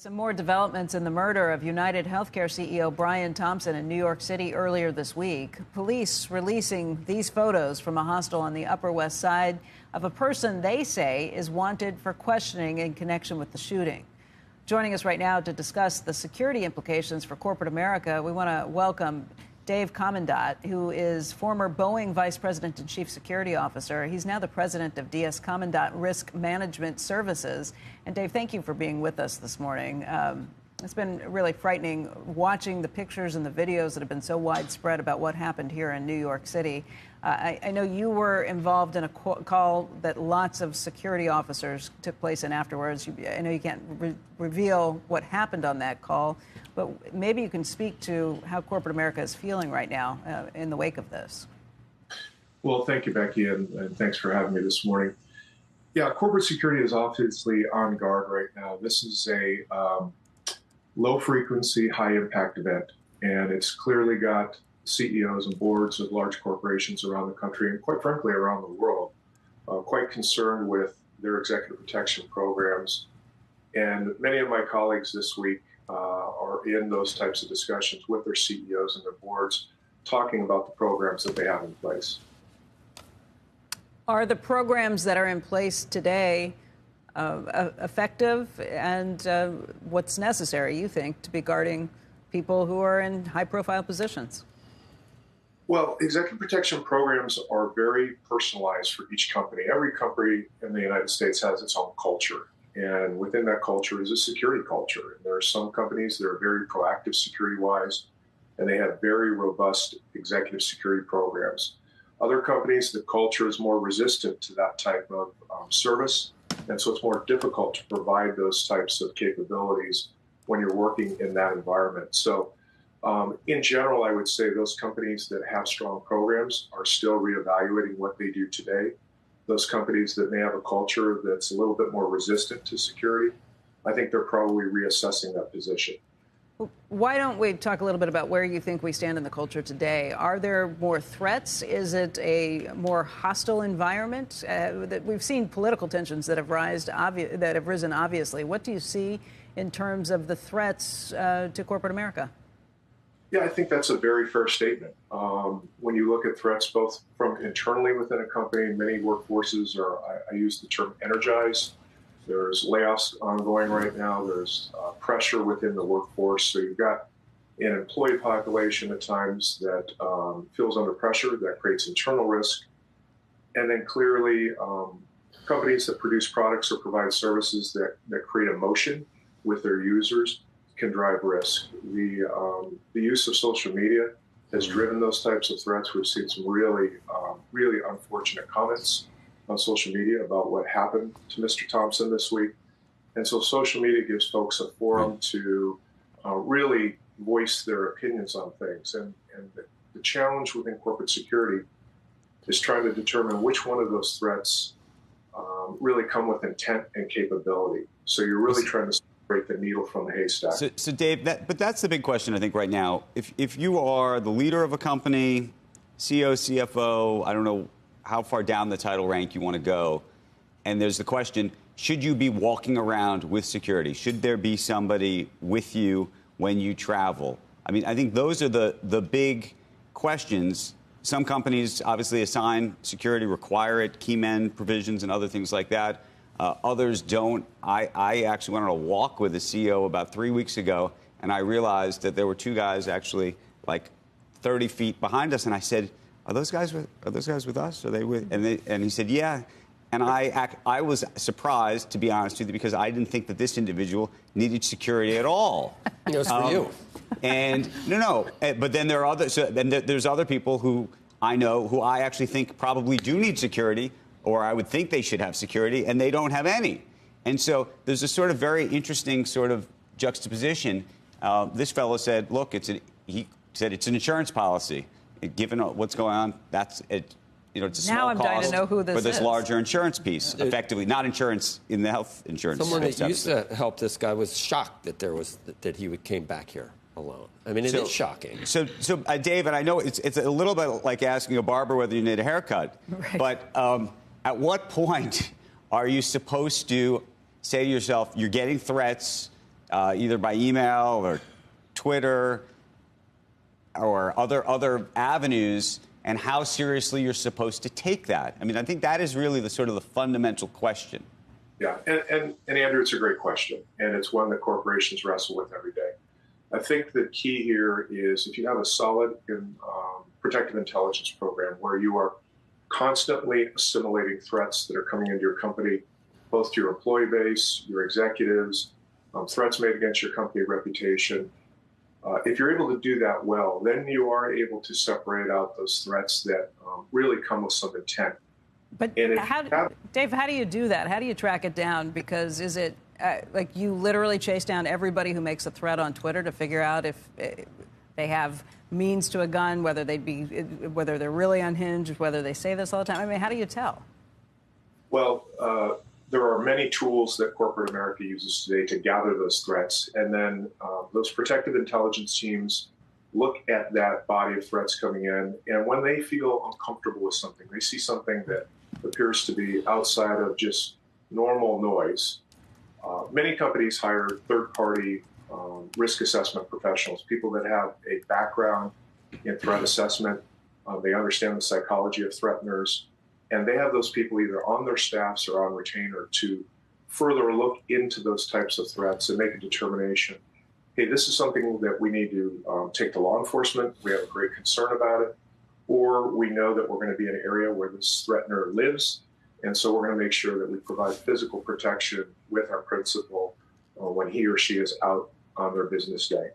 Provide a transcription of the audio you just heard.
Some more developments in the murder of UnitedHealthcare CEO Brian Thompson in New York City earlier this week. Police releasing these photos from a hostel on the Upper West Side of a person they say is wanted for questioning in connection with the shooting. Joining us right now to discuss the security implications for corporate America, we want to welcome Dave Komendat, who is former Boeing Vice President and Chief Security Officer. He's now the president of DSKomendat Risk Management Services. And Dave, thank you for being with us this morning. It's been really frightening watching the pictures and the videos that have been so widespread about what happened here in New York City. I know you were involved in a call that lots of security officers took place in afterwards. I know you can't reveal what happened on that call, but maybe you can speak to how corporate America is feeling right now in the wake of this. Well, thank you, Becky, and thanks for having me this morning. Yeah, corporate security is obviously on guard right now. This is a low-frequency, high-impact event, and it's clearly got CEOs and boards of large corporations around the country and, quite frankly, around the world, quite concerned with their executive protection programs. And many of my colleagues this week are in those types of discussions with their CEOs and their boards, talking about the programs that they have in place. Are the programs that are in place today effective, and what's necessary, you think, to be guarding people who are in high-profile positions? Well, executive protection programs are very personalized for each company. Every company in the United States has its own culture, and within that culture is a security culture. And there are some companies that are very proactive security-wise, and they have very robust executive security programs. Other companies, the culture is more resistant to that type of service, and so it's more difficult to provide those types of capabilities when you're working in that environment. So in general, I would say those companies that have strong programs are still reevaluating what they do today. Those companies that may have a culture that's a little bit more resistant to security, I think they're probably reassessing that position. Why don't we talk a little bit about where you think we stand in the culture today? Are there more threats? Is it a more hostile environment? We've seen political tensions that have risen, obviously. What do you see in terms of the threats to corporate America? Yeah, I think that's a very fair statement. When you look at threats both from internally within a company, many workforces are, I use the term energized. There's layoffs ongoing right now. There's pressure within the workforce. So you've got an employee population at times that feels under pressure. That creates internal risk. And then clearly, companies that produce products or provide services that create emotion with their users can drive risk. The use of social media has driven those types of threats. We've seen some really unfortunate comments on social media about what happened to Mr. Thompson this week. And so social media gives folks a forum to really voice their opinions on things. And the challenge within corporate security is trying to determine which one of those threats really come with intent and capability. So you're really trying to separate the needle from the haystack. So Dave, but that's the big question, I think, right now. If you are the leader of a company, CEO, CFO, I don't know how far down the title rank you want to go, and there's the question, should you be walking around with security? Should there be somebody with you when you travel? I mean, I think those are the big questions. Some companies obviously assign security, require it, key men provisions and other things like that. Others don't. I actually went on a walk with the CEO about 3 weeks ago, and I realized that there were two guys actually like 30 feet behind us, and I said, Are those guys with us? Are they with? And he said, yeah. And I was surprised, to be honest with you, because I didn't think that this individual needed security at all. It was for you. And no. But then there are others. Then there's other people who I know who I actually think probably do need security, or I would think they should have security, and they don't have any. And so there's a sort of very interesting sort of juxtaposition. This fellow said, look, he said it's an insurance policy. Given what's going on, that's it. It's a small now I'm cost dying to know who this for this is. Larger insurance piece, effectively not insurance in the health insurance. Someone that used to help this guy was shocked that he came back here alone. I mean, it is shocking. So Dave, and I know it's a little bit like asking a barber whether you need a haircut, right. But at what point are you supposed to say to yourself, you're getting threats, either by email or Twitter or other avenues, and how seriously you're supposed to take that? I mean, I think that is really the sort of the fundamental question. Yeah, and Andrew, it's a great question, and it's one that corporations wrestle with every day. I think the key here is if you have a solid protective intelligence program where you are constantly assimilating threats that are coming into your company, both to your employee base, your executives, threats made against your company reputation. If you're able to do that well, then you are able to separate out those threats that really come with some intent. But Dave, how do you do that? How do you track it down? Because is it like you literally chase down everybody who makes a threat on Twitter to figure out if they have means to a gun, whether they're really unhinged, whether they say this all the time? I mean, how do you tell? Well, there are many tools that corporate America uses today to gather those threats, and then those protective intelligence teams look at that body of threats coming in, and when they feel uncomfortable with something, they see something that appears to be outside of just normal noise. Many companies hire third-party risk assessment professionals, people that have a background in threat assessment. They understand the psychology of threateners, and they have those people either on their staffs or on retainer to further look into those types of threats and make a determination. Hey, this is something that we need to take to law enforcement. We have a great concern about it. Or we know that we're going to be in an area where this threatener lives, and so we're going to make sure that we provide physical protection with our principal when he or she is out on their business day.